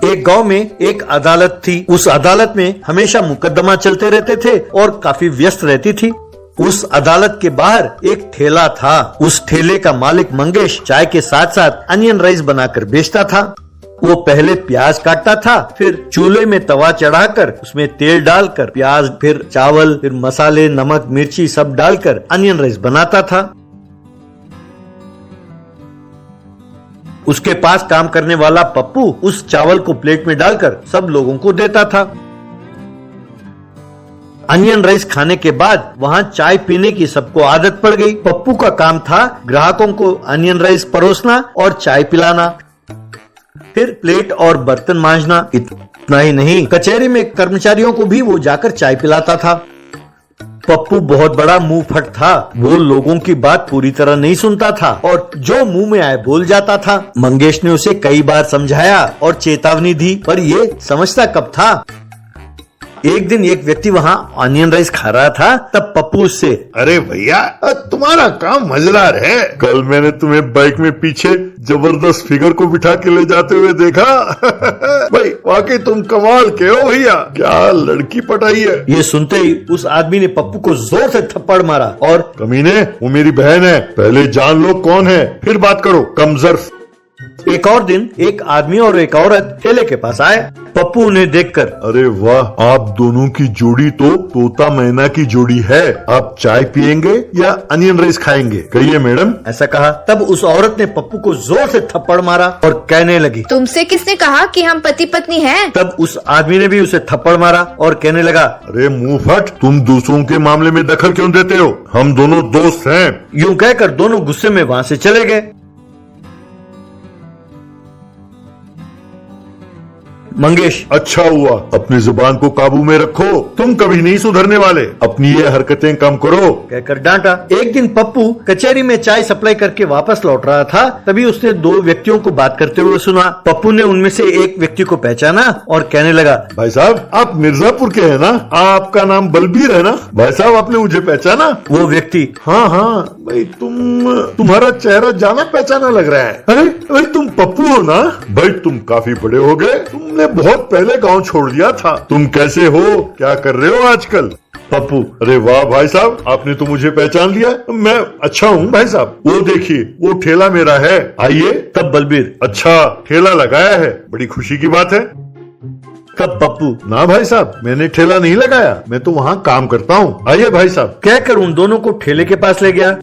एक गांव में एक अदालत थी। उस अदालत में हमेशा मुकदमा चलते रहते थे और काफी व्यस्त रहती थी। उस अदालत के बाहर एक ठेला था। उस ठेले का मालिक मंगेश चाय के साथ साथ अनियन राइस बनाकर बेचता था। वो पहले प्याज काटता था, फिर चूल्हे में तवा चढ़ाकर उसमें तेल डालकर प्याज, फिर चावल, फिर मसाले, नमक, मिर्ची सब डालकर अनियन राइस बनाता था। उसके पास काम करने वाला पप्पू उस चावल को प्लेट में डालकर सब लोगों को देता था। अनियन राइस खाने के बाद वहाँ चाय पीने की सबको आदत पड़ गई। पप्पू का काम था ग्राहकों को अनियन राइस परोसना और चाय पिलाना, फिर प्लेट और बर्तन मांजना। इतना ही नहीं, कचहरी में कर्मचारियों को भी वो जाकर चाय पिलाता था। पप्पू बहुत बड़ा मुंह फट था। वो लोगों की बात पूरी तरह नहीं सुनता था और जो मुंह में आए बोल जाता था। मंगेश ने उसे कई बार समझाया और चेतावनी दी, पर ये समझता कब था। एक दिन एक व्यक्ति वहाँ ऑनियन राइस खा रहा था, तब पप्पू उससे, अरे भैया, तुम्हारा काम मजेदार है। कल मैंने तुम्हें बाइक में पीछे जबरदस्त फिगर को बिठा के ले जाते हुए देखा। भाई वाकई तुम कमाल के हो भैया, क्या लड़की पटाई है। ये सुनते ही उस आदमी ने पप्पू को जोर से थप्पड़ मारा और, कमीने, वो मेरी बहन है, पहले जान लो कौन है, फिर बात करो, कमजर्फ। एक और दिन एक आदमी और एक औरत ठेले के पास आए। पप्पू उन्हें देखकर, अरे वाह, आप दोनों की जोड़ी तो तोता मैना की जोड़ी है। आप चाय पियेंगे या अनियन राइस खाएंगे, कहिए मैडम। ऐसा कहा। तब उस औरत ने पप्पू को जोर से थप्पड़ मारा और कहने लगी, तुमसे किसने कहा कि हम पति पत्नी हैं? तब उस आदमी ने भी उसे थप्पड़ मारा और कहने लगा, अरे मुंह फट, तुम दूसरों के मामले में दखल क्यों देते हो, हम दोनों दोस्त हैं। यूं कहकर दोनों गुस्से में वहाँ से चले गए। मंगेश, अच्छा हुआ, अपनी जुबान को काबू में रखो, तुम कभी नहीं सुधरने वाले, अपनी ये हरकतें कम करो, कहकर डांटा। एक दिन पप्पू कचहरी में चाय सप्लाई करके वापस लौट रहा था, तभी उसने दो व्यक्तियों को बात करते हुए सुना। पप्पू ने उनमें से एक व्यक्ति को पहचाना और कहने लगा, भाई साहब, आप मिर्जापुर के हैं ना, आपका नाम बलबीर है ना। भाई साहब, आपने मुझे पहचाना? वो व्यक्ति, हाँ हाँ भाई, तुम्हारा चेहरा जाना पहचाना लग रहा है। अरे भाई, तुम पप्पू हो ना? भाई तुम काफी बड़े हो गए, तुमने बहुत पहले गांव छोड़ दिया था। तुम कैसे हो, क्या कर रहे हो आजकल? पप्पू, अरे वाह भाई साहब, आपने तो मुझे पहचान लिया। मैं अच्छा हूँ भाई साहब। वो देखिए, वो ठेला मेरा है, आइए। तब बलबीर, अच्छा, ठेला लगाया है, बड़ी खुशी की बात है। तब पप्पू, ना भाई साहब, मैंने ठेला नहीं लगाया, मैं तो वहाँ काम करता हूँ, आइए भाई साहब। कहकर उन दोनों को ठेले के पास ले गया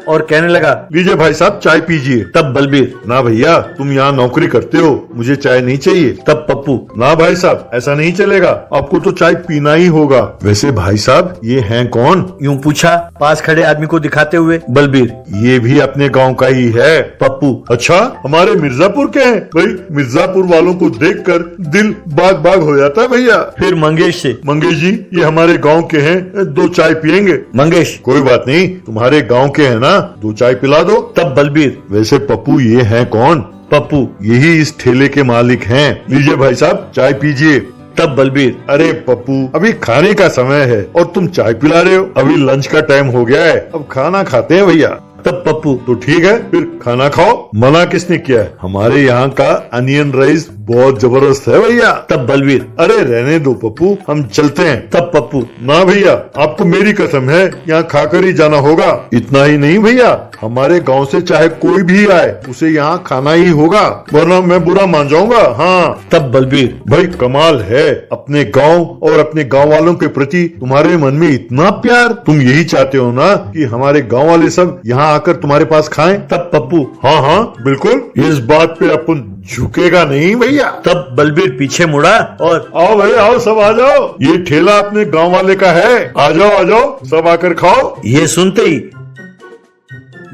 और कहने लगा, लीजिए भाई साहब, चाय पीजिए। तब बलबीर, ना भैया, तुम यहाँ नौकरी करते हो, मुझे चाय नहीं चाहिए। तब पप्पू, ना भाई साहब, ऐसा नहीं चलेगा, आपको तो चाय पीना ही होगा। वैसे भाई साहब, ये हैं कौन? यूं पूछा पास खड़े आदमी को दिखाते हुए। बलबीर, ये भी अपने गांव का ही है। पप्पू, अच्छा, हमारे मिर्जापुर के हैं। भाई, मिर्जापुर वालों को देखकर दिल बाग बाग हो जाता है भैया। फिर मंगेश से, मंगेश जी, ये हमारे गांव के हैं, दो चाय पियेंगे? मंगेश, कोई बात नहीं, तुम्हारे गांव के हैं ना, दो चाय पिला दो। तब बलबीर, वैसे पप्पू, ये हैं कौन? पप्पू, यही इस ठेले के मालिक हैं। लीजिए भाई साहब, चाय पीजिए। तब बलबीर, अरे पप्पू, अभी खाने का समय है और तुम चाय पिला रहे हो, अभी लंच का टाइम हो गया है, अब खाना खाते हैं भैया। तब पप्पू, तो ठीक है, फिर खाना खाओ। मना किसने किया है? हमारे यहाँ का अनियन राइस बहुत जबरदस्त है भैया। तब बलबीर, अरे रहने दो पप्पू, हम चलते हैं। तब पप्पू, ना भैया, आपको मेरी कसम है, यहाँ खाकर ही जाना होगा। इतना ही नहीं भैया, हमारे गांव से चाहे कोई भी आए, उसे यहाँ खाना ही होगा, वरना मैं बुरा मान जाऊंगा। हाँ। तब बलबीर, भाई कमाल है, अपने गांव और अपने गांव वालों के प्रति तुम्हारे मन में इतना प्यार। तुम यही चाहते हो ना कि हमारे गांव वाले सब यहाँ आकर तुम्हारे पास खाएं? तब पप्पू, हाँ हाँ बिल्कुल, इस बात पे अपन झुकेगा नहीं भैया। तब बलबीर पीछे मुड़ा और, आओ भाई आओ, सब आ जाओ, ये ठेला अपने गांव वाले का है, आ जाओ, सब आकर खाओ। ये सुनते ही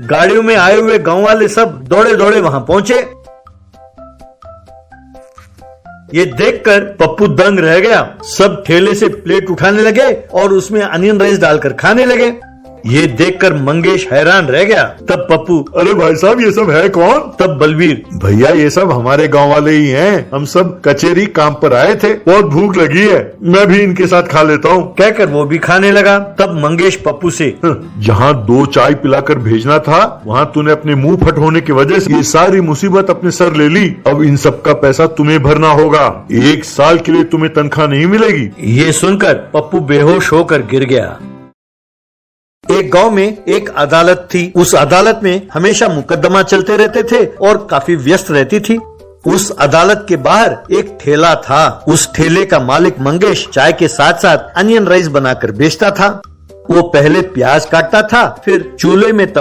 गाड़ियों में आए हुए गांव वाले सब दौड़े दौड़े वहां पहुंचे। ये देखकर पप्पू दंग रह गया। सब ठेले से प्लेट उठाने लगे और उसमें अनियन राइस डालकर खाने लगे। ये देखकर मंगेश हैरान रह गया। तब पप्पू, अरे भाई साहब ये सब है कौन? तब बलवीर, भैया ये सब हमारे गांव वाले ही हैं। हम सब कचेरी काम पर आए थे, बहुत भूख लगी है, मैं भी इनके साथ खा लेता हूँ। कहकर वो भी खाने लगा। तब मंगेश पप्पू से, जहाँ 2 चाय पिलाकर भेजना था वहाँ तूने अपने मुंह फट होने की वजह से ये सारी मुसीबत अपने सर ले ली। अब इन सब का पैसा तुम्हें भरना होगा। 1 साल के लिए तुम्हें तनख्वाह नहीं मिलेगी। ये सुनकर पप्पू बेहोश होकर गिर गया। एक गांव में एक अदालत थी। उस अदालत में हमेशा मुकदमा चलते रहते थे और काफी व्यस्त रहती थी। उस अदालत के बाहर एक ठेला था। उस ठेले का मालिक मंगेश चाय के साथ साथ अनियन राइस बनाकर बेचता था। वो पहले प्याज काटता था, फिर चूल्हे में